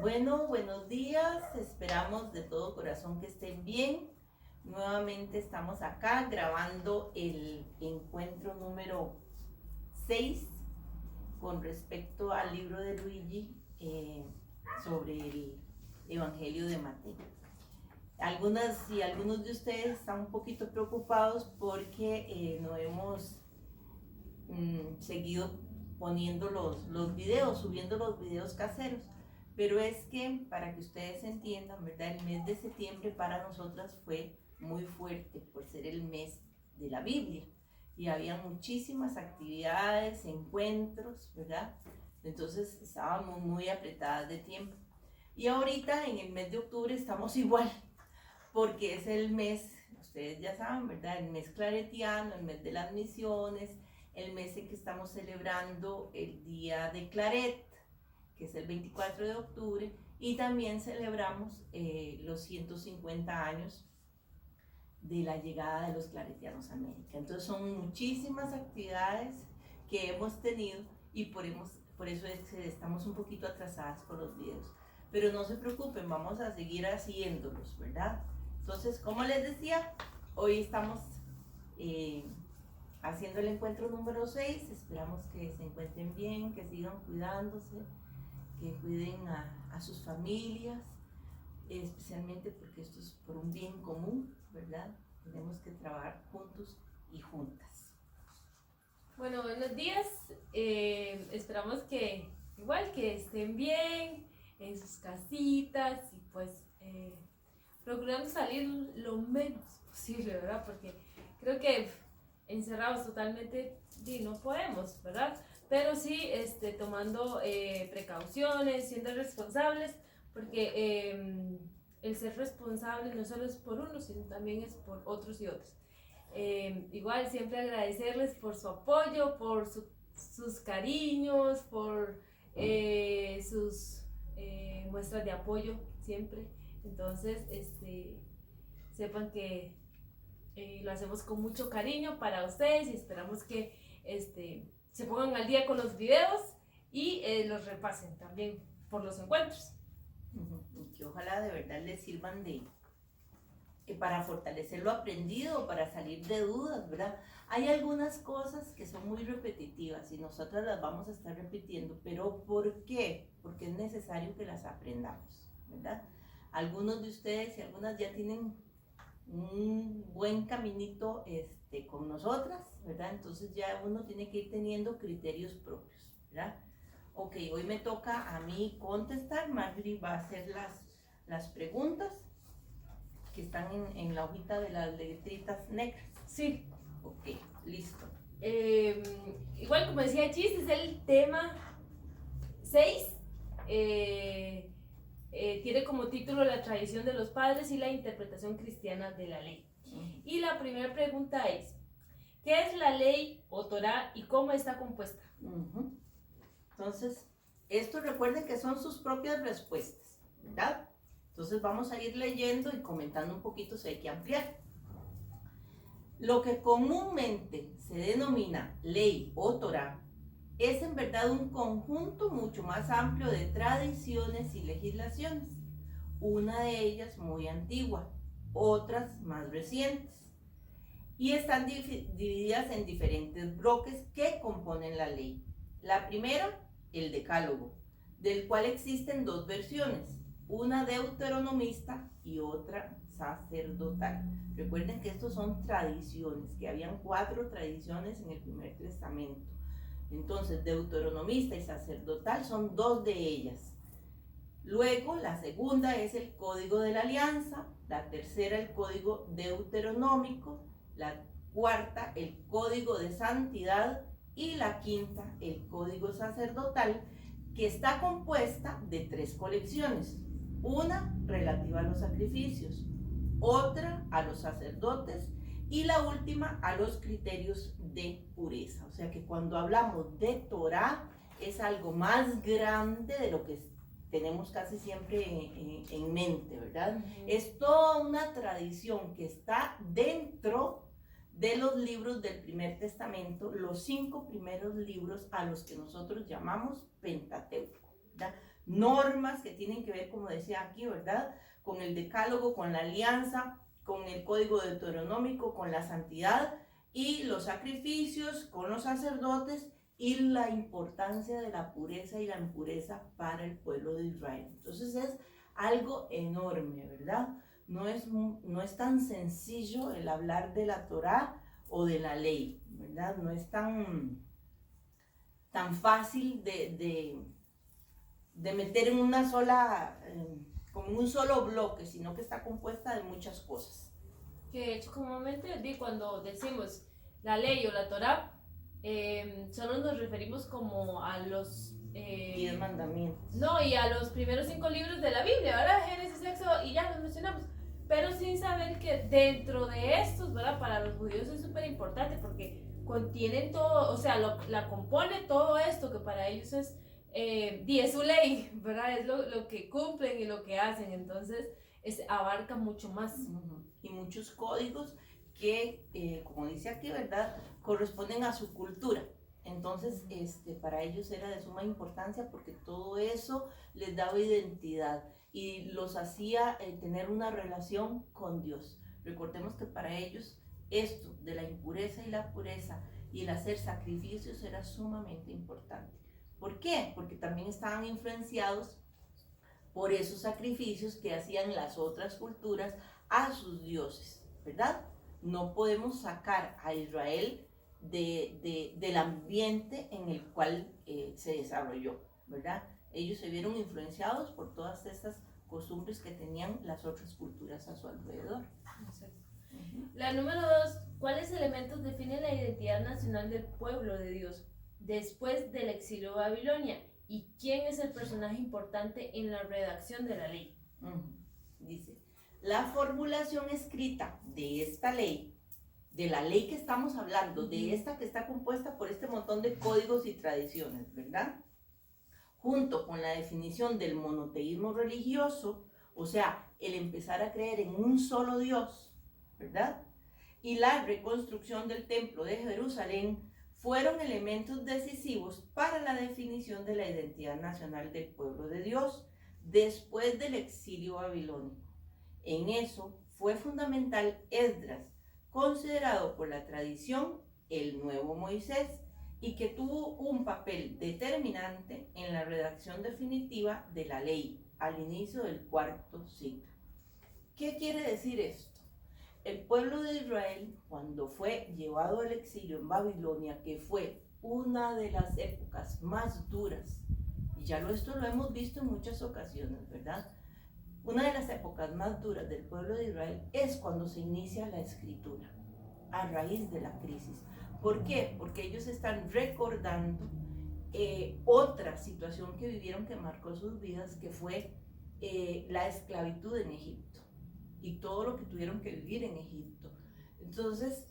Bueno, buenos días, esperamos de todo corazón que estén bien. Nuevamente estamos acá grabando el encuentro número 6 con respecto al libro de Luigi sobre el Evangelio de Mateo. Algunos de ustedes están un poquito preocupados porque no hemos seguido poniendo los videos, subiendo los videos caseros. Pero es que, para que ustedes entiendan, ¿verdad? El mes de septiembre para nosotras fue muy fuerte por ser el mes de la Biblia. Y había muchísimas actividades, encuentros, ¿verdad? Entonces estábamos muy apretadas de tiempo. Y ahorita en el mes de octubre estamos igual, porque es el mes, ustedes ya saben, ¿verdad? El mes claretiano, el mes de las misiones, el mes en que estamos celebrando el Día de Claret, que es el 24 de octubre, y también celebramos los 150 años de la llegada de los claretianos a América. Entonces son muchísimas actividades que hemos tenido y por eso es que estamos un poquito atrasadas con los videos. Pero no se preocupen, vamos a seguir haciéndolos, ¿verdad? Entonces, como les decía, hoy estamos haciendo el encuentro número 6. Esperamos que se encuentren bien, que sigan cuidándose, que cuiden a sus familias, especialmente porque esto es por un bien común, ¿verdad? Tenemos que trabajar juntos y juntas. Bueno, buenos días. Esperamos que igual que estén bien en sus casitas y pues procurando salir lo menos posible, ¿verdad? Porque creo que encerrados totalmente no podemos, ¿verdad? Pero sí tomando precauciones, siendo responsables, porque el ser responsable no solo es por uno, sino también es por otros y otros. Igual siempre agradecerles por su apoyo, por sus cariños, por sus muestras de apoyo siempre. Entonces, sepan que lo hacemos con mucho cariño para ustedes y esperamos que se pongan al día con los videos y los repasen también por los encuentros. Y que ojalá de verdad les sirvan para fortalecer lo aprendido, para salir de dudas, ¿verdad? Hay algunas cosas que son muy repetitivas y nosotras las vamos a estar repitiendo, pero ¿por qué? Porque es necesario que las aprendamos, ¿verdad? Algunos de ustedes y algunas ya tienen un buen caminito con nosotras, ¿verdad? Entonces ya uno tiene que ir teniendo criterios propios, ¿verdad? Ok, hoy me toca a mí contestar. Marjorie va a hacer las preguntas que están en la hojita de las letritas negras. Sí. Ok, listo. Igual como decía Chis, es el tema 6. Tiene como título La tradición de los padres y la interpretación cristiana de la ley. Y la primera pregunta es, ¿qué es la ley o Torá y cómo está compuesta? Entonces, esto recuerden que son sus propias respuestas, ¿verdad? Entonces vamos a ir leyendo y comentando un poquito si hay que ampliar. Lo que comúnmente se denomina ley o Torá es en verdad un conjunto mucho más amplio de tradiciones y legislaciones, una de ellas muy antigua, otras más recientes, y están divididas en diferentes bloques que componen la ley. La primera, el Decálogo, del cual existen dos versiones, una deuteronomista y otra sacerdotal. Recuerden que estos son tradiciones, que habían 4 tradiciones en el Primer Testamento. Entonces, deuteronomista y sacerdotal son 2 de ellas. Luego, la segunda es el Código de la Alianza, la tercera el Código Deuteronómico, la cuarta el Código de Santidad y la quinta el Código Sacerdotal, que está compuesta de 3 colecciones. Una relativa a los sacrificios, otra a los sacerdotes y la última a los criterios de pureza. O sea que cuando hablamos de Torá es algo más grande de lo que tenemos casi siempre en mente, ¿verdad? Es toda una tradición que está dentro de los libros del Primer Testamento, los 5 primeros libros a los que nosotros llamamos Pentateuco, ¿verdad? normas que tienen que ver, como decía aquí, ¿verdad? Con el decálogo, con la alianza, con el código deuteronómico, con la santidad y los sacrificios, con los sacerdotes y la importancia de la pureza y la impureza para el pueblo de Israel. Entonces es algo enorme, ¿verdad? No es tan sencillo el hablar de la Torá o de la ley, ¿verdad? No es tan fácil de meter en una sola, como un solo bloque, sino que está compuesta de muchas cosas. Que de hecho comúnmente cuando decimos la ley o la Torá, solo nos referimos como a los 10 mandamientos. No, y a los primeros 5 libros de la Biblia, ¿verdad? Génesis, Éxodo, y ya los mencionamos. Pero sin saber que dentro de estos, ¿verdad? Para los judíos es súper importante porque contienen todo, o sea, la compone todo esto que para ellos es su ley, ¿verdad? Es lo que cumplen y lo que hacen, entonces abarca mucho más. Y muchos códigos que, como dice aquí, ¿verdad? Corresponden a su cultura. Entonces, para ellos era de suma importancia porque todo eso les daba identidad y los hacía tener una relación con Dios. Recordemos que para ellos esto de la impureza y la pureza y el hacer sacrificios era sumamente importante. ¿Por qué? Porque también estaban influenciados por esos sacrificios que hacían las otras culturas a sus dioses, ¿verdad? No podemos sacar a Israel del ambiente en el cual se desarrolló, ¿verdad? Ellos se vieron influenciados por todas estas costumbres que tenían las otras culturas a su alrededor. Exacto. La número 2, ¿cuáles elementos definen la identidad nacional del pueblo de Dios después del exilio a Babilonia? ¿Y quién es el personaje importante en la redacción de la ley? Dice, la formulación escrita de esta ley, de la ley que estamos hablando, de esta que está compuesta por este montón de códigos y tradiciones, ¿verdad? Junto con la definición del monoteísmo religioso, o sea, el empezar a creer en un solo Dios, ¿verdad? Y la reconstrucción del templo de Jerusalén, fueron elementos decisivos para la definición de la identidad nacional del pueblo de Dios después del exilio babilónico. En eso fue fundamental Esdras, considerado por la tradición el nuevo Moisés, y que tuvo un papel determinante en la redacción definitiva de la ley al inicio del cuarto siglo. ¿Qué quiere decir esto? El pueblo de Israel, cuando fue llevado al exilio en Babilonia, que fue una de las épocas más duras, y esto lo hemos visto en muchas ocasiones, ¿verdad? Una de las épocas más duras del pueblo de Israel es cuando se inicia la escritura, a raíz de la crisis. ¿Por qué? Porque ellos están recordando otra situación que vivieron que marcó sus vidas, que fue la esclavitud en Egipto y todo lo que tuvieron que vivir en Egipto. Entonces,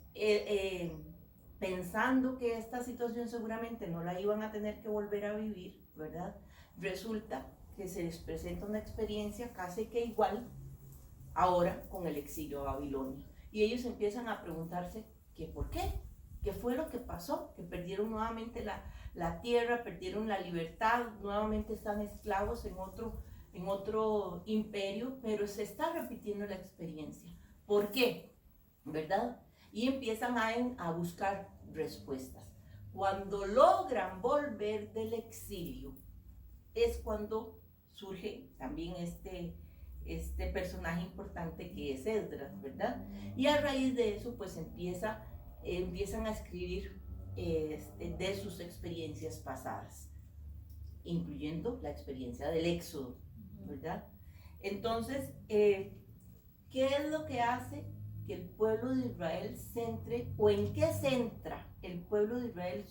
pensando que esta situación seguramente no la iban a tener que volver a vivir, ¿verdad? Resulta que se les presenta una experiencia casi que igual ahora con el exilio a Babilonia. Y ellos empiezan a preguntarse que por qué, qué fue lo que pasó, que perdieron nuevamente la tierra, perdieron la libertad, nuevamente están esclavos en otro imperio, pero se está repitiendo la experiencia. ¿Por qué? ¿Verdad? Y empiezan a buscar respuestas. Cuando logran volver del exilio, es cuando surge también este personaje importante que es Esdras, ¿verdad? Y a raíz de eso, pues empiezan a escribir de sus experiencias pasadas, incluyendo la experiencia del Éxodo, ¿verdad? Entonces, ¿qué es lo que hace que el pueblo de Israel centre, o en qué centra el pueblo de Israel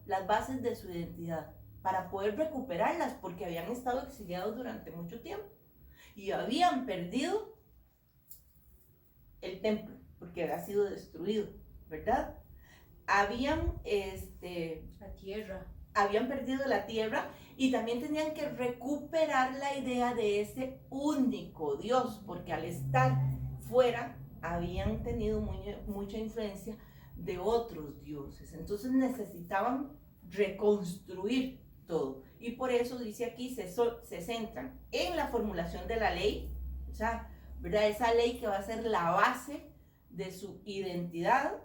las bases de su identidad? Para poder recuperarlas, porque habían estado exiliados durante mucho tiempo y habían perdido el templo, porque había sido destruido, ¿verdad? Habían perdido la tierra y también tenían que recuperar la idea de ese único Dios, porque al estar fuera habían tenido mucha influencia de otros dioses. Entonces necesitaban reconstruir todo. y por eso dice aquí, se centran en la formulación de la ley, o sea, ¿verdad? Esa ley que va a ser la base de su identidad,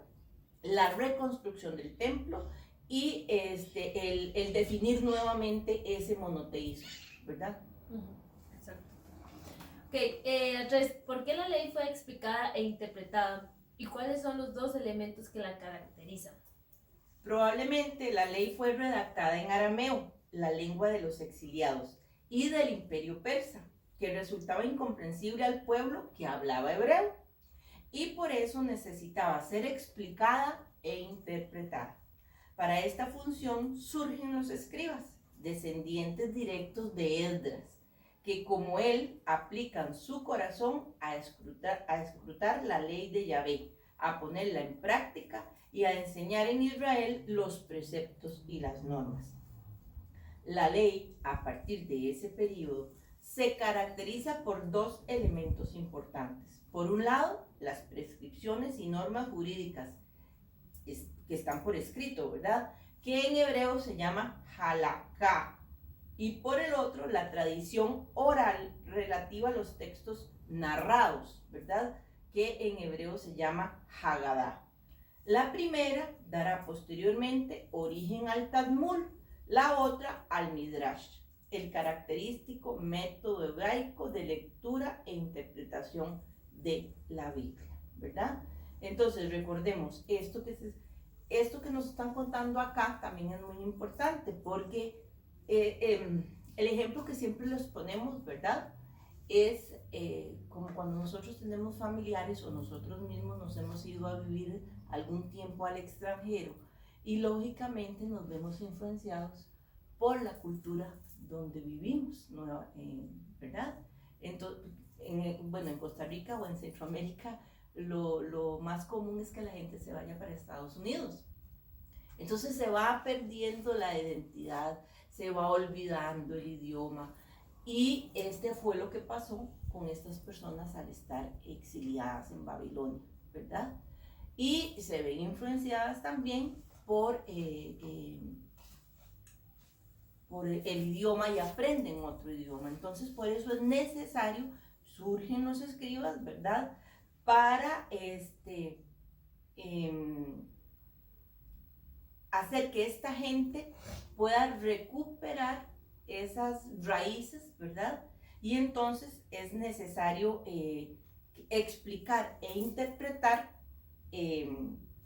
la reconstrucción del templo y el definir nuevamente ese monoteísmo, ¿verdad? Exacto. ¿Por qué la ley fue explicada e interpretada? ¿Y cuáles son los dos elementos que la caracterizan? Probablemente la ley fue redactada en arameo, la lengua de los exiliados, y del imperio persa, que resultaba incomprensible al pueblo que hablaba hebreo, y por eso necesitaba ser explicada e interpretada. Para esta función surgen los escribas, descendientes directos de Esdras, que como él aplican su corazón a escrutar la ley de Yahvé, a ponerla en práctica y a enseñar en Israel los preceptos y las normas. La ley, a partir de ese periodo, se caracteriza por dos elementos importantes. Por un lado, las prescripciones y normas jurídicas que están por escrito, ¿verdad? Que en hebreo se llama halaká. Y por el otro, la tradición oral relativa a los textos narrados, ¿verdad? Que en hebreo se llama Haggadah. La primera dará posteriormente origen al Talmud, la otra al Midrash, el característico método hebraico de lectura e interpretación de la Biblia, ¿verdad? Entonces recordemos, esto que nos están contando acá también es muy importante, porque el ejemplo que siempre les ponemos, ¿verdad? Es como cuando nosotros tenemos familiares o nosotros mismos nos hemos ido a vivir algún tiempo al extranjero y lógicamente nos vemos influenciados por la cultura donde vivimos, ¿verdad? Entonces, en Costa Rica o en Centroamérica lo más común es que la gente se vaya para Estados Unidos. Entonces se va perdiendo la identidad, se va olvidando el idioma y fue lo que pasó con estas personas al estar exiliadas en Babilonia, ¿verdad? Y se ven influenciadas también por el idioma y aprenden otro idioma. Entonces por eso es necesario, surgen los escribas, ¿verdad? Para hacer que esta gente pueda recuperar esas raíces, ¿verdad? Y entonces es necesario explicar e interpretar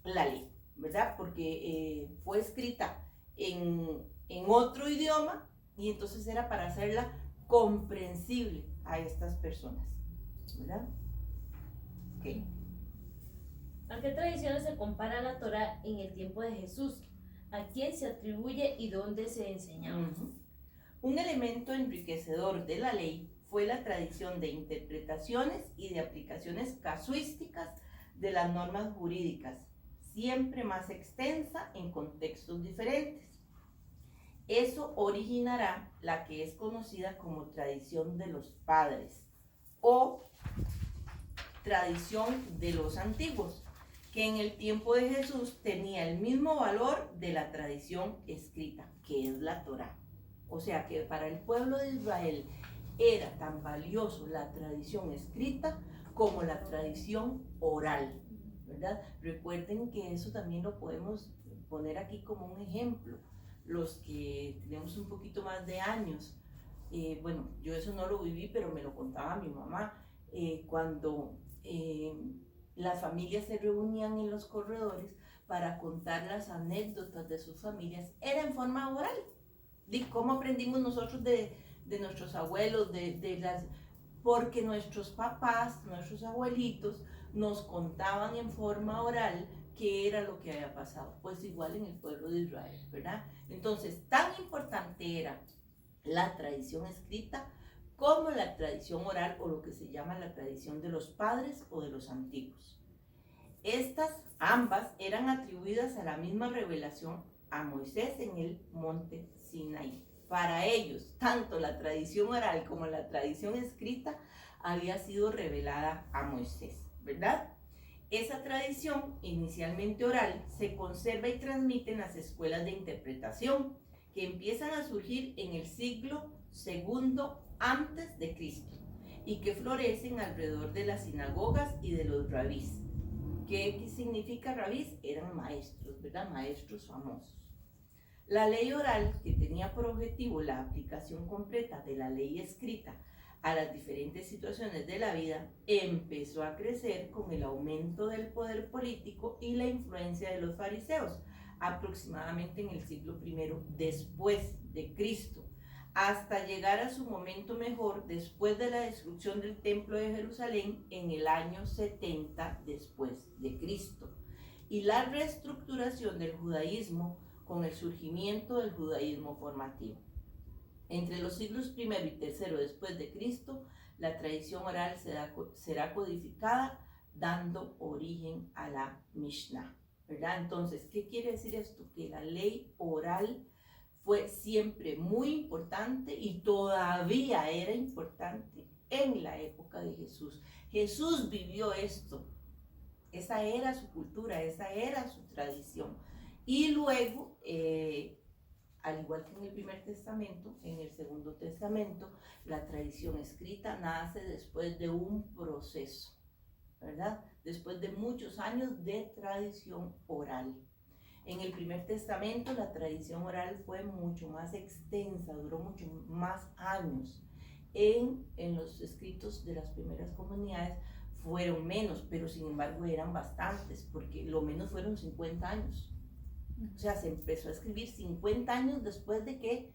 la ley, ¿verdad? Porque fue escrita en otro idioma y entonces era para hacerla comprensible a estas personas, ¿verdad? Okay. ¿A qué tradiciones se compara la Torá en el tiempo de Jesús? ¿A quién se atribuye y dónde se enseñaba? Un elemento enriquecedor de la ley fue la tradición de interpretaciones y de aplicaciones casuísticas de las normas jurídicas, siempre más extensa en contextos diferentes. Eso originará la que es conocida como tradición de los padres o tradición de los antiguos, que en el tiempo de Jesús tenía el mismo valor de la tradición escrita, que es la Torá. O sea que para el pueblo de Israel era tan valioso la tradición escrita como la tradición oral, ¿verdad? Recuerden que eso también lo podemos poner aquí como un ejemplo. Los que tenemos un poquito más de años, bueno, yo eso no lo viví, pero me lo contaba mi mamá, cuando las familias se reunían en los corredores para contar las anécdotas de sus familias, era en forma oral. De cómo aprendimos nosotros de nuestros abuelos, porque nuestros papás, nuestros abuelitos nos contaban en forma oral qué era lo que había pasado. Pues igual en el pueblo de Israel, ¿verdad? Entonces, tan importante era la tradición escrita como la tradición oral o lo que se llama la tradición de los padres o de los antiguos. Estas ambas eran atribuidas a la misma revelación a Moisés en el monte Sinaí. Para ellos, tanto la tradición oral como la tradición escrita había sido revelada a Moisés, ¿verdad? Esa tradición, inicialmente oral, se conserva y transmite en las escuelas de interpretación, que empiezan a surgir en el siglo segundo antes de Cristo y que florecen alrededor de las sinagogas y de los rabís. ¿Qué significa rabís? Eran maestros, ¿verdad? Maestros famosos. La ley oral, que tenía por objetivo la aplicación completa de la ley escrita a las diferentes situaciones de la vida, empezó a crecer con el aumento del poder político y la influencia de los fariseos, aproximadamente en el siglo I después de Cristo, hasta llegar a su momento mejor después de la destrucción del templo de Jerusalén en el año 70 después de Cristo, y la reestructuración del judaísmo con el surgimiento del judaísmo formativo. Entre los siglos I y III después de Cristo, la tradición oral será codificada, dando origen a la Mishnah, ¿verdad? Entonces, ¿qué quiere decir esto? Que la ley oral fue siempre muy importante y todavía era importante en la época de Jesús. Jesús vivió esto. Esa era su cultura, esa era su tradición. Y luego, al igual que en el Primer Testamento, en el Segundo Testamento, la tradición escrita nace después de un proceso, ¿verdad? Después de muchos años de tradición oral. En el Primer Testamento la tradición oral fue mucho más extensa, duró mucho más años. En los escritos de las primeras comunidades fueron menos, pero sin embargo eran bastantes, porque lo menos fueron 50 años. O sea, se empezó a escribir 50 años después de que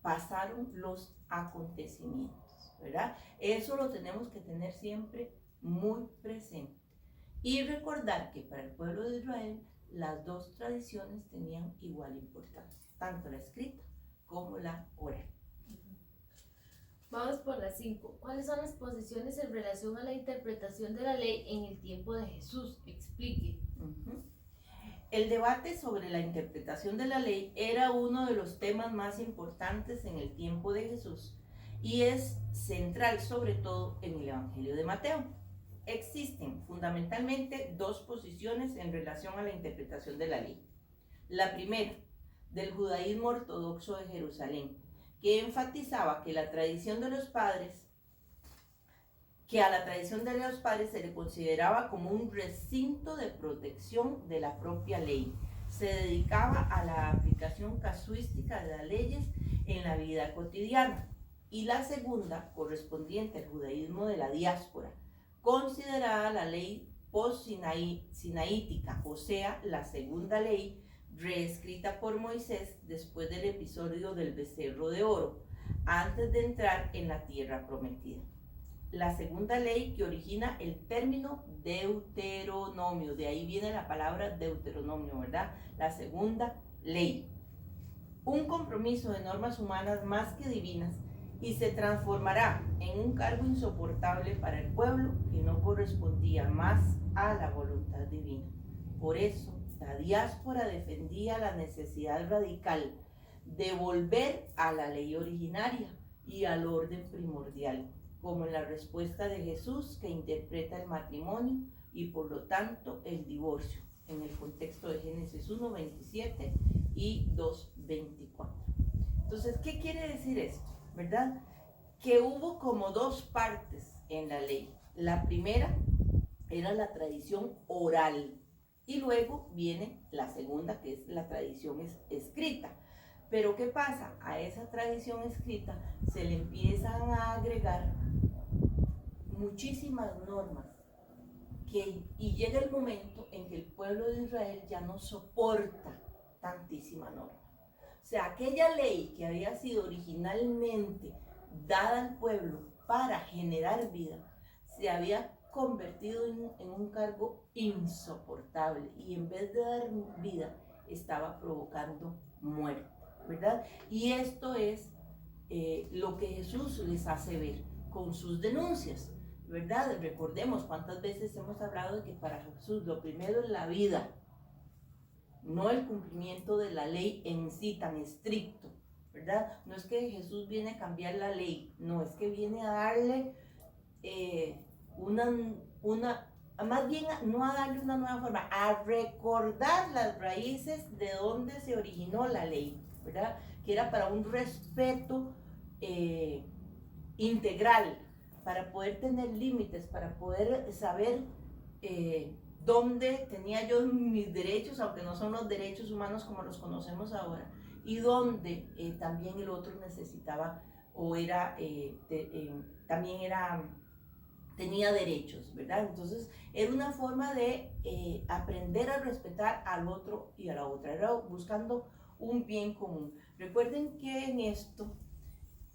pasaron los acontecimientos, ¿verdad? Eso lo tenemos que tener siempre muy presente. Y recordar que para el pueblo de Israel las dos tradiciones tenían igual importancia, tanto la escrita como la oral. Vamos por las 5. ¿Cuáles son las posiciones en relación a la interpretación de la ley en el tiempo de Jesús? Explique. El debate sobre la interpretación de la ley era uno de los temas más importantes en el tiempo de Jesús y es central sobre todo en el Evangelio de Mateo. Existen fundamentalmente dos posiciones en relación a la interpretación de la ley. La primera, del judaísmo ortodoxo de Jerusalén, que enfatizaba que a la tradición de los padres se le consideraba como un recinto de protección de la propia ley. Se dedicaba a la aplicación casuística de las leyes en la vida cotidiana. Y la segunda, correspondiente al judaísmo de la diáspora, considerada la ley post-sinaítica, o sea, la segunda ley reescrita por Moisés después del episodio del becerro de oro, antes de entrar en la tierra prometida. La segunda ley que origina el término Deuteronomio, de ahí viene la palabra Deuteronomio, ¿verdad? La segunda ley. Un compromiso de normas humanas más que divinas y se transformará en un cargo insoportable para el pueblo que no correspondía más a la voluntad divina. Por eso, la diáspora defendía la necesidad radical de volver a la ley originaria y al orden primordial, como en la respuesta de Jesús que interpreta el matrimonio y por lo tanto el divorcio, en el contexto de Génesis 1:27 y 2:24. Entonces, ¿qué quiere decir esto? ¿Verdad? Que hubo como dos partes en la ley. La primera era la tradición oral y luego viene la segunda, que es la tradición escrita. Pero ¿qué pasa? A esa tradición escrita se le empiezan a agregar muchísimas normas y llega el momento en que el pueblo de Israel ya no soporta tantísima norma. O sea, aquella ley que había sido originalmente dada al pueblo para generar vida, se había convertido en un cargo insoportable y en vez de dar vida, estaba provocando muerte, ¿verdad? Y esto es lo que Jesús les hace ver con sus denuncias, ¿verdad? Recordemos cuántas veces hemos hablado de que para Jesús lo primero es la vida, no el cumplimiento de la ley en sí tan estricto, ¿verdad? No es que Jesús viene a cambiar la ley, no, es que viene a darle más bien no a darle una nueva forma, a recordar las raíces de donde se originó la ley, ¿verdad? que era para un respeto integral, para poder tener límites, para poder saber dónde tenía yo mis derechos, aunque no son los derechos humanos como los conocemos ahora, y dónde también el otro necesitaba o era, también era, tenía derechos, ¿verdad? Entonces era una forma de aprender a respetar al otro y a la otra, era buscando un bien común. Recuerden que en esto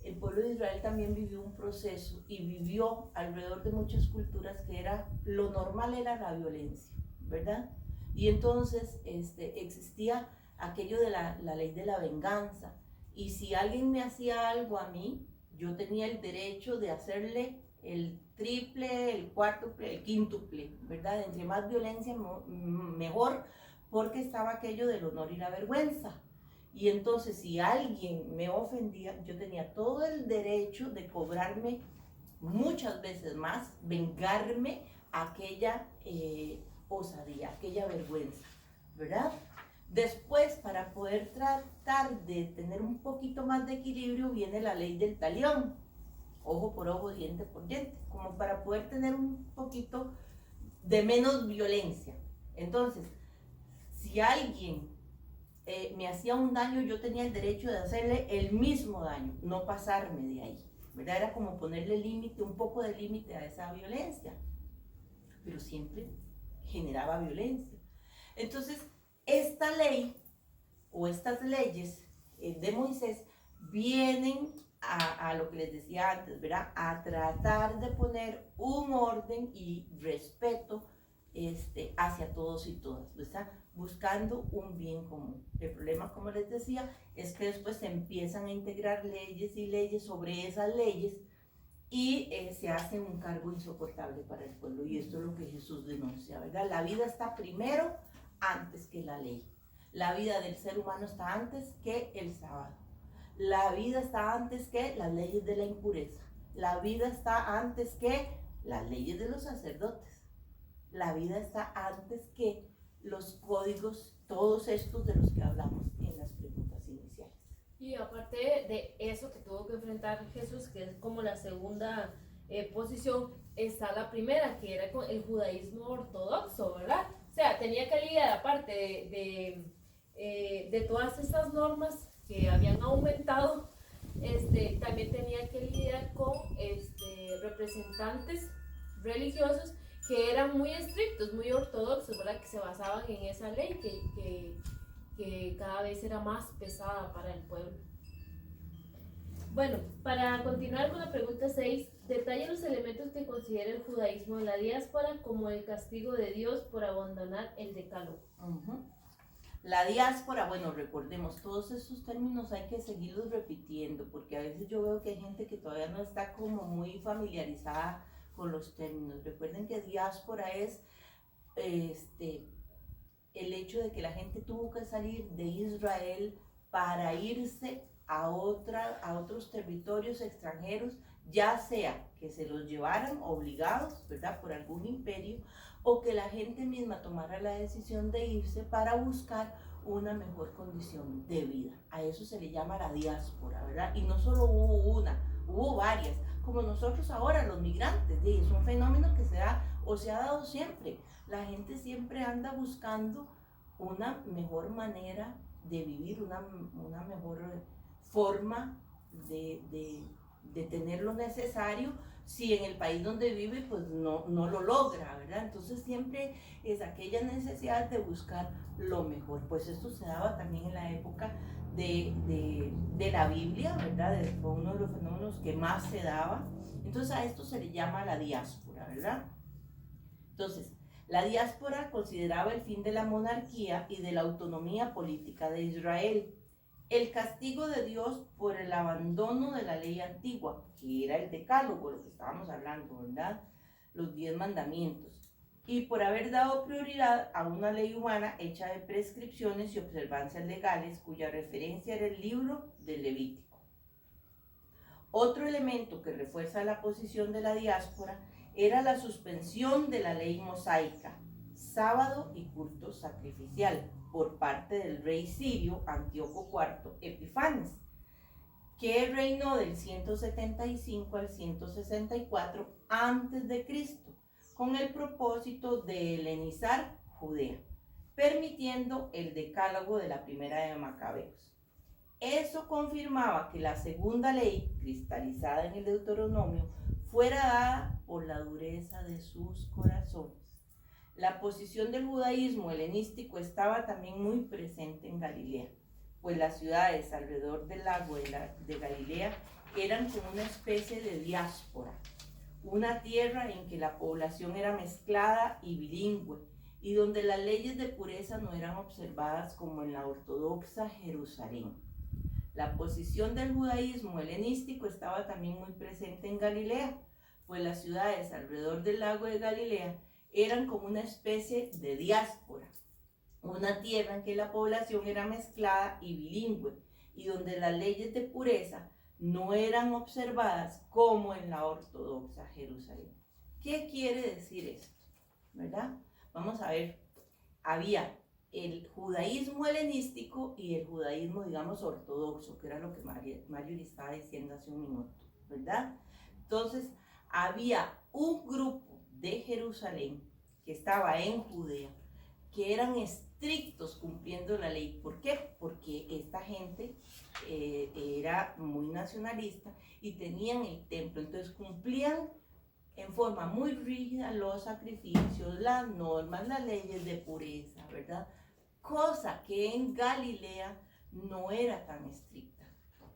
el pueblo de Israel también vivió un proceso y vivió alrededor de muchas culturas que era, lo normal era la violencia, ¿verdad? Y entonces existía aquello de la ley de la venganza. Y si alguien me hacía algo a mí, yo tenía el derecho de hacerle el triple, el cuádruple, el quíntuple, ¿verdad? Entre más violencia, mejor, porque estaba aquello del honor y la vergüenza. Y entonces si alguien me ofendía, yo tenía todo el derecho de cobrarme muchas veces más, vengarme aquella osadía, aquella vergüenza, ¿verdad? Después, para poder tratar de tener un poquito más de equilibrio, viene la ley del talión, ojo por ojo, diente por diente, como para poder tener un poquito de menos violencia. Entonces, si alguien me hacía un daño, yo tenía el derecho de hacerle el mismo daño, no pasarme de ahí, ¿verdad? Era como ponerle límite, un poco de límite a esa violencia, pero siempre generaba violencia. Entonces, esta ley o estas leyes de Moisés vienen a lo que les decía antes, ¿verdad? A tratar de poner un orden y respeto hacia todos y todas, ¿verdad? Buscando un bien común. El problema, como les decía, es que después se empiezan a integrar leyes y leyes sobre esas leyes y se hace un cargo insoportable para el pueblo. Y esto es lo que Jesús denuncia, ¿verdad? La vida está primero antes que la ley. La vida del ser humano está antes que el sábado. La vida está antes que las leyes de la impureza. La vida está antes que las leyes de los sacerdotes. La vida está antes que los códigos, todos estos de los que hablamos en las preguntas iniciales. Y aparte de eso que tuvo que enfrentar Jesús, que es como la segunda posición, está la primera, que era con el judaísmo ortodoxo, ¿verdad? O sea, tenía que lidiar, aparte de todas estas normas que habían aumentado, también tenía que lidiar con representantes religiosos que eran muy estrictos, muy ortodoxos, ¿verdad? Que se basaban en esa ley que cada vez era más pesada para el pueblo. Bueno, para continuar con la pregunta 6, detalla los elementos que considera el judaísmo en la diáspora como el castigo de Dios por abandonar el decálogo. La diáspora, bueno, recordemos, todos esos términos hay que seguirlos repitiendo, porque a veces yo veo que hay gente que todavía no está como muy familiarizada con los términos. Recuerden que diáspora es el hecho de que la gente tuvo que salir de Israel para irse a otros territorios extranjeros, ya sea que se los llevaran obligados, ¿verdad?, por algún imperio, o que la gente misma tomara la decisión de irse para buscar una mejor condición de vida. A eso se le llama la diáspora, ¿verdad? Y no solo hubo una, hubo varias, como nosotros ahora, los migrantes, es un fenómeno que se da o se ha dado siempre. La gente siempre anda buscando una mejor manera de vivir, una mejor forma de tener lo necesario, si en el país donde vive pues no lo logra, ¿verdad? Entonces siempre es aquella necesidad de buscar lo mejor. Pues esto se daba también en la época de la Biblia, ¿verdad? Fue uno de los fenómenos que más se daba. Entonces a esto se le llama la diáspora, ¿verdad? Entonces, la diáspora consideraba el fin de la monarquía y de la autonomía política de Israel, el castigo de Dios por el abandono de la ley antigua, que era el decálogo, lo que estábamos hablando, ¿verdad? Los 10 mandamientos, y por haber dado prioridad a una ley humana hecha de prescripciones y observancias legales, cuya referencia era el libro del Levítico. Otro elemento que refuerza la posición de la diáspora era la suspensión de la ley mosaica, sábado y culto sacrificial, por parte del rey sirio Antíoco IV Epifanes, que reinó del 175 al 164 antes de Cristo, con el propósito de helenizar Judea, permitiendo el decálogo de la primera de Macabeos. Eso confirmaba que la segunda ley, cristalizada en el Deuteronomio, fuera dada por la dureza de sus corazones. La posición del judaísmo helenístico estaba también muy presente en Galilea, pues las ciudades alrededor del lago de Galilea eran como una especie de diáspora, una tierra en que la población era mezclada y bilingüe, y donde las leyes de pureza no eran observadas como en la ortodoxa Jerusalén. La posición del judaísmo helenístico estaba también muy presente en Galilea, pues las ciudades alrededor del lago de Galilea eran como una especie de diáspora, una tierra en que la población era mezclada y bilingüe, y donde las leyes de pureza no eran observadas como en la ortodoxa Jerusalén. ¿Qué quiere decir esto? ¿Verdad? Vamos a ver, había el judaísmo helenístico y el judaísmo, digamos, ortodoxo, que era lo que Marjorie estaba diciendo hace un minuto, ¿verdad? Entonces, había un grupo de Jerusalén que estaba en Judea, que eran estrictos cumpliendo la ley. ¿Por qué? Porque esta gente era muy nacionalista y tenían el templo, entonces cumplían en forma muy rígida los sacrificios, las normas, las leyes de pureza, ¿verdad? Cosa que en Galilea no era tan estricta.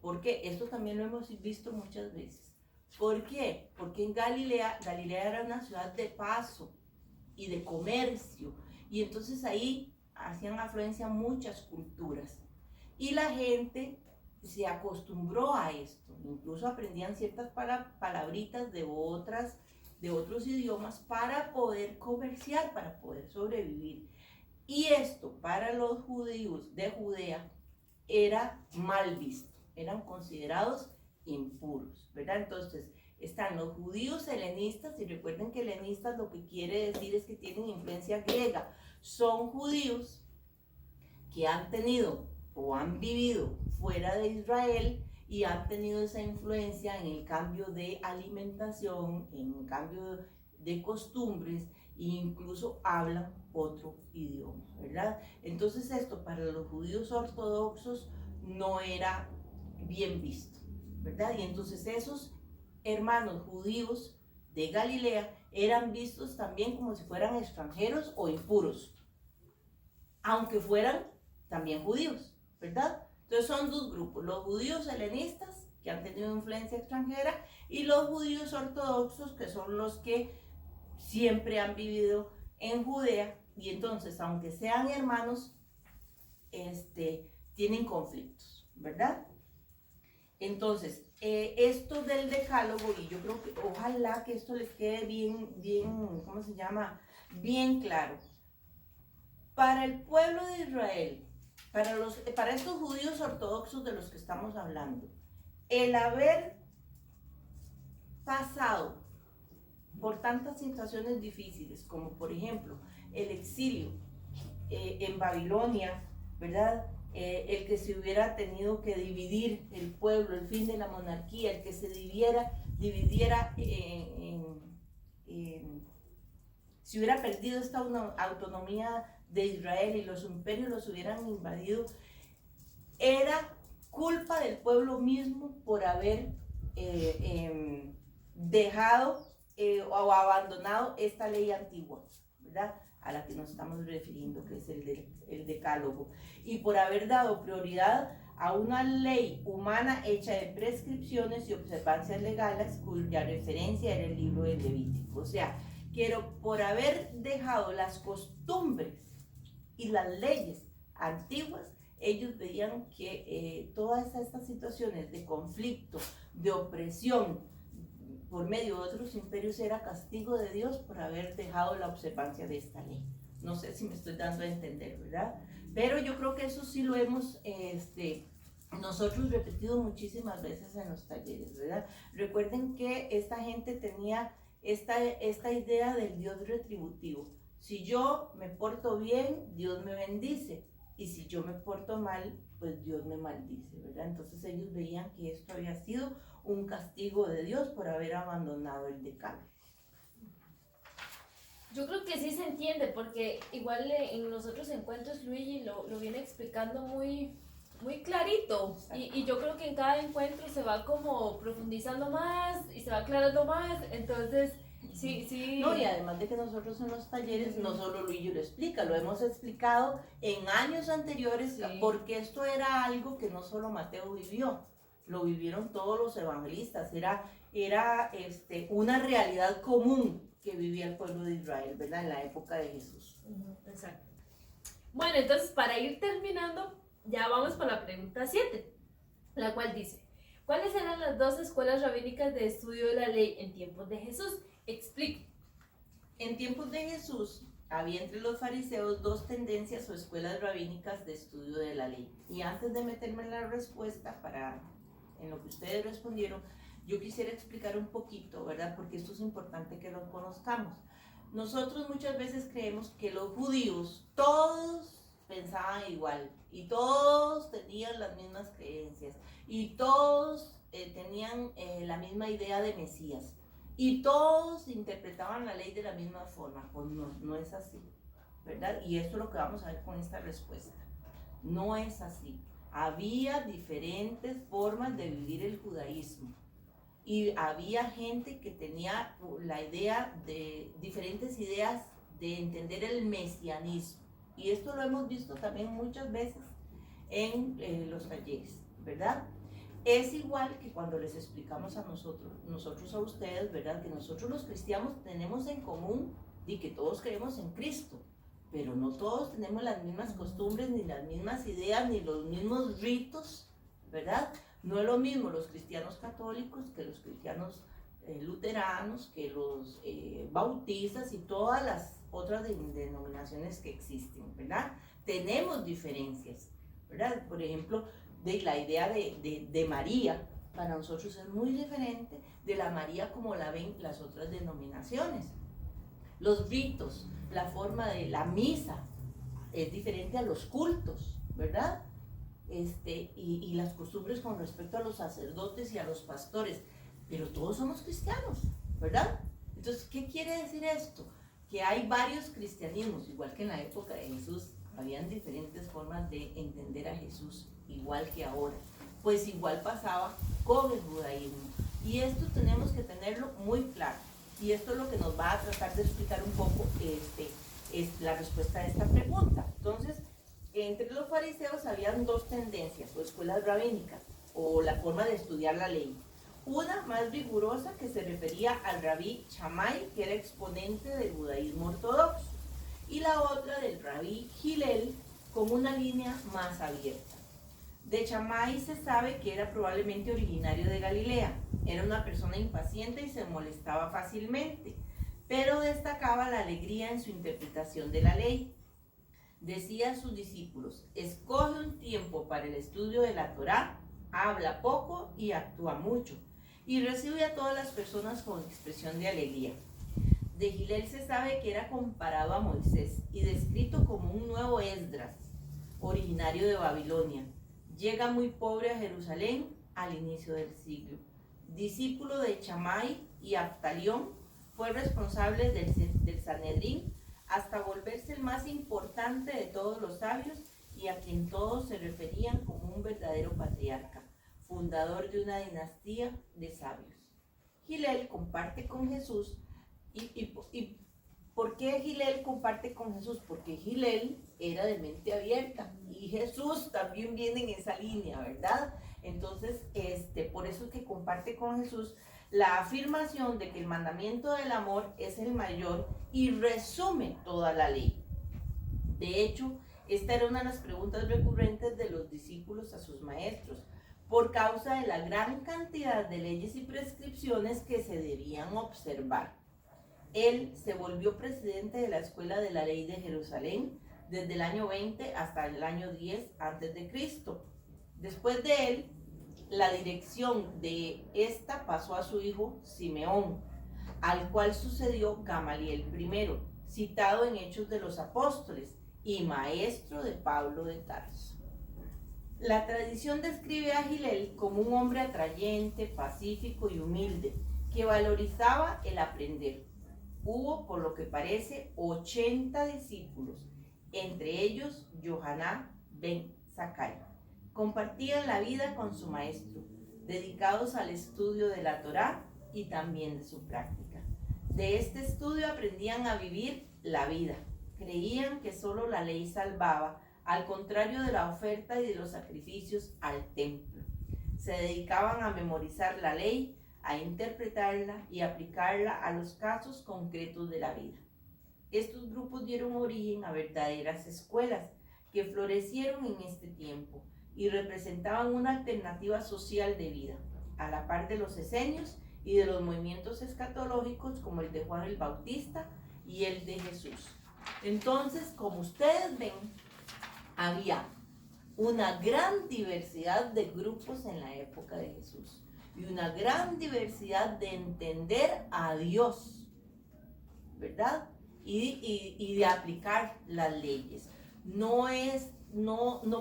¿Por qué? Esto también lo hemos visto muchas veces. ¿Por qué? Porque en Galilea era una ciudad de paso y de comercio, y entonces ahí hacían afluencia muchas culturas. Y la gente se acostumbró a esto, incluso aprendían ciertas palabritas de otros idiomas para poder comerciar, para poder sobrevivir. Y esto para los judíos de Judea era mal visto, eran considerados impuros, ¿verdad? Entonces están los judíos helenistas, y recuerden que helenistas lo que quiere decir es que tienen influencia griega, son judíos que han tenido o han vivido fuera de Israel y han tenido esa influencia en el cambio de alimentación, en el cambio de costumbres, e incluso hablan otro idioma, ¿verdad? Entonces esto para los judíos ortodoxos no era bien visto, ¿verdad? Y entonces esos hermanos judíos de Galilea eran vistos también como si fueran extranjeros o impuros, aunque fueran también judíos, ¿verdad? Entonces son dos grupos, los judíos helenistas, que han tenido influencia extranjera, y los judíos ortodoxos, que son los que siempre han vivido en Judea, y entonces, aunque sean hermanos, tienen conflictos, ¿verdad? Entonces, esto del decálogo, y yo creo que ojalá que esto les quede bien, ¿cómo se llama? Bien claro. Para el pueblo de Israel, para estos judíos ortodoxos de los que estamos hablando, el haber pasado por tantas situaciones difíciles, como por ejemplo el exilio en Babilonia, ¿verdad? El que se hubiera tenido que dividir el pueblo, el fin de la monarquía, el que se dividiera si hubiera perdido esta autonomía de Israel y los imperios los hubieran invadido, era culpa del pueblo mismo por haber dejado o abandonado esta ley antigua, ¿verdad? A la que nos estamos refiriendo, que es el decálogo, y por haber dado prioridad a una ley humana hecha de prescripciones y observancias legales cuya referencia era el libro del Levítico. O sea, por haber dejado las costumbres y las leyes antiguas, ellos veían que todas estas situaciones de conflicto, de opresión por medio de otros imperios era castigo de Dios por haber dejado la observancia de esta ley. No sé si me estoy dando a entender, ¿verdad? Pero yo creo que eso sí lo hemos nosotros repetido muchísimas veces en los talleres, ¿verdad? Recuerden que esta gente tenía esta idea del Dios retributivo. Si yo me porto bien, Dios me bendice. Y si yo me porto mal, pues Dios me maldice, ¿verdad? Entonces ellos veían que esto había sido un castigo de Dios por haber abandonado el decálogo. Yo creo que sí se entiende, porque igual en los otros encuentros Luigi lo viene explicando muy clarito. Y yo creo que en cada encuentro se va como profundizando más y se va aclarando más. Entonces, sí. No, y además de que nosotros en los talleres, no solo Luigi lo explica, lo hemos explicado en años anteriores, Sí. porque esto era algo que no solo Mateo vivió, lo vivieron todos los evangelistas, era una realidad común que vivía el pueblo de Israel, ¿verdad? En la época de Jesús. Exacto. Bueno, entonces para ir terminando, ya vamos con la pregunta 7, la cual dice: ¿cuáles eran las dos escuelas rabínicas de estudio de la ley en tiempos de Jesús? Explique. En tiempos de Jesús había entre los fariseos dos tendencias o escuelas rabínicas de estudio de la ley. Y antes de meterme en la respuesta, en lo que ustedes respondieron, yo quisiera explicar un poquito, ¿verdad? Porque esto es importante que lo conozcamos. Nosotros muchas veces creemos que los judíos, todos pensaban igual, y todos tenían las mismas creencias, y todos tenían la misma idea de Mesías, y todos interpretaban la ley de la misma forma. Pues no es así, ¿verdad? Y esto es lo que vamos a ver con esta respuesta. No es así. Había diferentes formas de vivir el judaísmo. Y había gente que tenía diferentes ideas de entender el mesianismo. Y esto lo hemos visto también muchas veces en los talleres, ¿verdad? Es igual que cuando les explicamos a nosotros a ustedes, ¿verdad? Que nosotros los cristianos tenemos en común y que todos creemos en Cristo, pero no todos tenemos las mismas costumbres, ni las mismas ideas, ni los mismos ritos, ¿verdad? No es lo mismo los cristianos católicos que los cristianos luteranos, que los bautistas y todas las otras denominaciones que existen, ¿verdad? Tenemos diferencias, ¿verdad? Por ejemplo, de la idea de María, para nosotros es muy diferente de la María como la ven las otras denominaciones. Los ritos, la forma de la misa es diferente a los cultos, ¿verdad? Y las costumbres con respecto a los sacerdotes y a los pastores, pero todos somos cristianos, ¿verdad? Entonces, ¿qué quiere decir esto? Que hay varios cristianismos, igual que en la época de Jesús, habían diferentes formas de entender a Jesús, igual que ahora. Pues igual pasaba con el judaísmo. Y esto tenemos que tenerlo muy claro. Y esto es lo que nos va a tratar de explicar un poco es la respuesta a esta pregunta. Entonces, entre los fariseos habían dos tendencias o escuelas rabínicas, o la forma de estudiar la ley. Una más rigurosa, que se refería al rabí Shammai, que era exponente del judaísmo ortodoxo, y la otra del rabí Hillel, como una línea más abierta. De Shammai se sabe que era probablemente originario de Galilea. Era una persona impaciente y se molestaba fácilmente, pero destacaba la alegría en su interpretación de la ley. Decía a sus discípulos: escoge un tiempo para el estudio de la Torá, habla poco y actúa mucho, y recibe a todas las personas con expresión de alegría. De Hillel se sabe que era comparado a Moisés y descrito como un nuevo Esdras, originario de Babilonia. Llega muy pobre a Jerusalén al inicio del siglo. Discípulo de Shammai y Abtalión, fue responsable del Sanedrín hasta volverse el más importante de todos los sabios y a quien todos se referían como un verdadero patriarca, fundador de una dinastía de sabios. Hillel comparte con Jesús. ¿Y por qué Hillel comparte con Jesús? Porque Hillel era de mente abierta y Jesús también viene en esa línea, ¿verdad? Entonces, por eso es que comparte con Jesús la afirmación de que el mandamiento del amor es el mayor y resume toda la ley. De hecho, esta era una de las preguntas recurrentes de los discípulos a sus maestros, por causa de la gran cantidad de leyes y prescripciones que se debían observar. Él se volvió presidente de la Escuela de la Ley de Jerusalén desde el año 20 hasta el año 10 a.C. Después de él, la dirección de esta pasó a su hijo Simeón, al cual sucedió Gamaliel I, citado en Hechos de los Apóstoles y maestro de Pablo de Tarso. La tradición describe a Gilel como un hombre atrayente, pacífico y humilde, que valorizaba el aprender. Hubo, por lo que parece, 80 discípulos, entre ellos Yohaná ben Zakkai. Compartían la vida con su maestro, dedicados al estudio de la Torá y también de su práctica. De este estudio aprendían a vivir la vida. Creían que solo la ley salvaba, al contrario de la oferta y de los sacrificios al templo. Se dedicaban a memorizar la ley, a interpretarla y aplicarla a los casos concretos de la vida. Estos grupos dieron origen a verdaderas escuelas que florecieron en este tiempo y representaban una alternativa social de vida, a la par de los esenios y de los movimientos escatológicos como el de Juan el Bautista y el de Jesús. Entonces, como ustedes ven, había una gran diversidad de grupos en la época de Jesús y una gran diversidad de entender a Dios, ¿verdad? Y de aplicar las leyes. No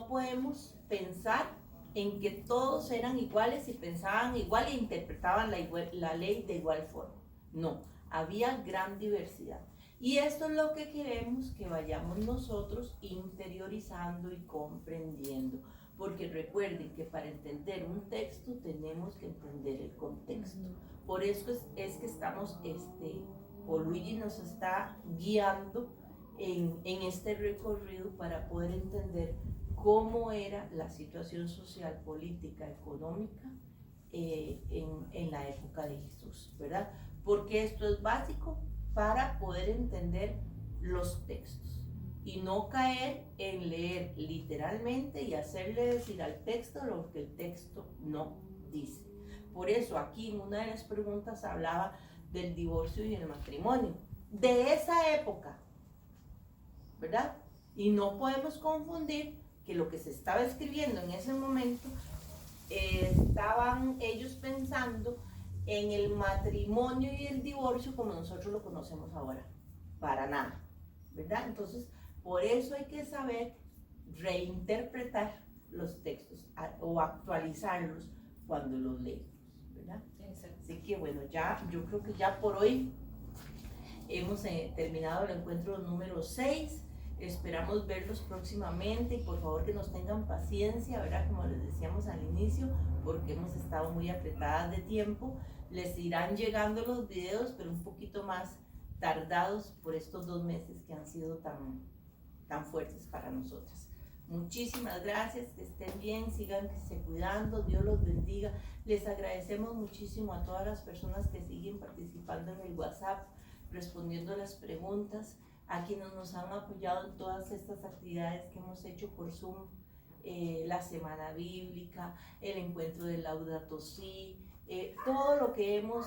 podemos pensar en que todos eran iguales y pensaban igual e interpretaban la ley de igual forma. No, había gran diversidad. Y esto es lo que queremos que vayamos nosotros interiorizando y comprendiendo. Porque recuerden que para entender un texto tenemos que entender el contexto. Por eso es que estamos, o Luigi nos está guiando en este recorrido para poder entender cómo era la situación social, política, económica en la época de Jesús, ¿verdad? Porque esto es básico para poder entender los textos y no caer en leer literalmente y hacerle decir al texto lo que el texto no dice. Por eso aquí en una de las preguntas hablaba del divorcio y el matrimonio, de esa época, ¿verdad? Y no podemos confundir que lo que se estaba escribiendo en ese momento, estaban ellos pensando en el matrimonio y el divorcio como nosotros lo conocemos ahora, para nada, ¿verdad? Entonces, por eso hay que saber reinterpretar los textos o actualizarlos cuando los leemos, ¿verdad? Exacto. Así que bueno, yo creo que ya por hoy hemos terminado el encuentro número 6. Esperamos verlos próximamente y por favor que nos tengan paciencia, ¿verdad? Como les decíamos al inicio, porque hemos estado muy apretadas de tiempo. Les irán llegando los videos, pero un poquito más tardados por estos 2 meses que han sido tan fuertes para nosotras. Muchísimas gracias, que estén bien, síganse cuidando, Dios los bendiga. Les agradecemos muchísimo a todas las personas que siguen participando en el WhatsApp, respondiendo las preguntas, a quienes nos han apoyado en todas estas actividades que hemos hecho por Zoom, la Semana Bíblica, el encuentro de Laudato Si, todo lo que hemos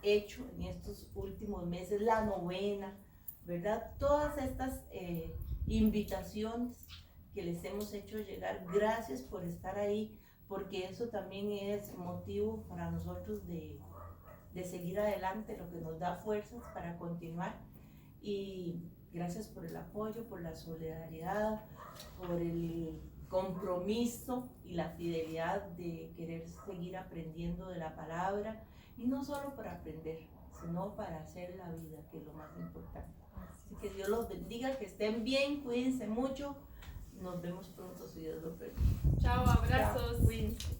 hecho en estos últimos meses, la novena, ¿verdad? Todas estas invitaciones que les hemos hecho llegar, gracias por estar ahí, porque eso también es motivo para nosotros de seguir adelante, lo que nos da fuerzas para continuar. Y gracias por el apoyo, por la solidaridad, por el compromiso y la fidelidad de querer seguir aprendiendo de la palabra, y no solo para aprender, sino para hacer la vida, que es lo más importante. Así que Dios los bendiga, que estén bien, cuídense mucho, nos vemos pronto si Dios lo permite. Chao, abrazos. Chao, cuídense.